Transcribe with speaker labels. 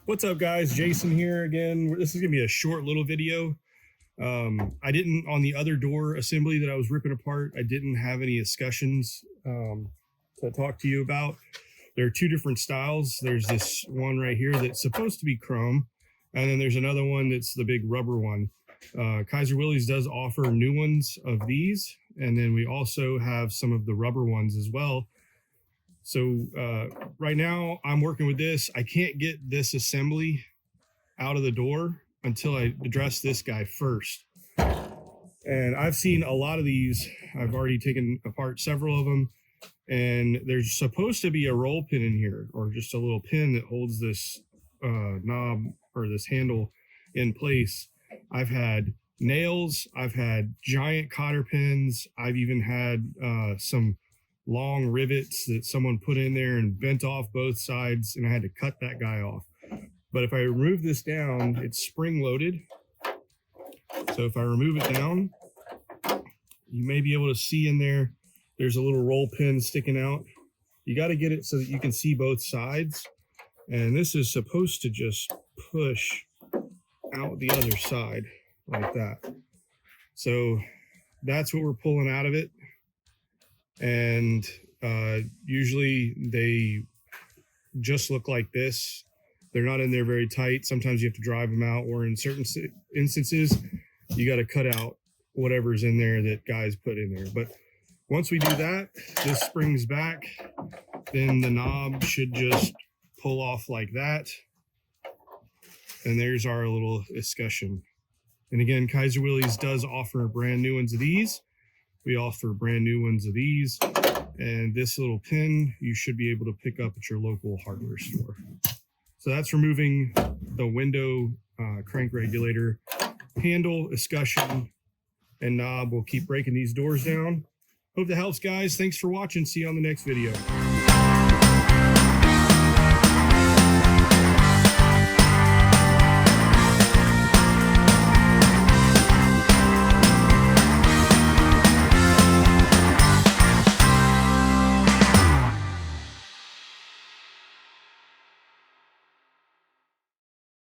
Speaker 1: What's up, guys? Jason here again. This is gonna be a short little video. I didn't, on the other door assembly that I was ripping apart, I didn't have any escutcheons to talk to you about. There are two different styles. There's this one right here that's supposed to be chrome, and then there's another one that's the big rubber one. Kaiser Willys does offer new ones of these, and then we also have some of the rubber ones as well. So right now I'm working with this. I can't get this assembly out of the door until I address this guy first. And I've seen a lot of these. I've already taken apart several of them, and there's supposed to be a roll pin in here, or just a little pin that holds this knob or this handle in place. I've had nails, I've had giant cotter pins, I've even had some long rivets that someone put in there and bent off both sides, and I had to cut that guy off. But if I remove this down, it's spring loaded. So if I remove it down, you may be able to see in there, there's a little roll pin sticking out. You got to get it so that you can see both sides. And this is supposed to just push out the other side like that. So that's what we're pulling out of it. And usually they just look like this. They're not in there very tight. Sometimes you have to drive them out, or in certain instances, you got to cut out whatever's in there that guys put in there. But once we do that, this springs back, then the knob should just pull off like that. And there's our little escutcheon. And again, Kaiser Willys does offer brand new ones of these. We offer brand new ones of these. And this little pin, you should be able to pick up at your local hardware store. So that's removing the window crank regulator, handle, escutcheon, and knob. We'll keep breaking these doors down. Hope that helps, guys. Thanks for watching. See you on the next video.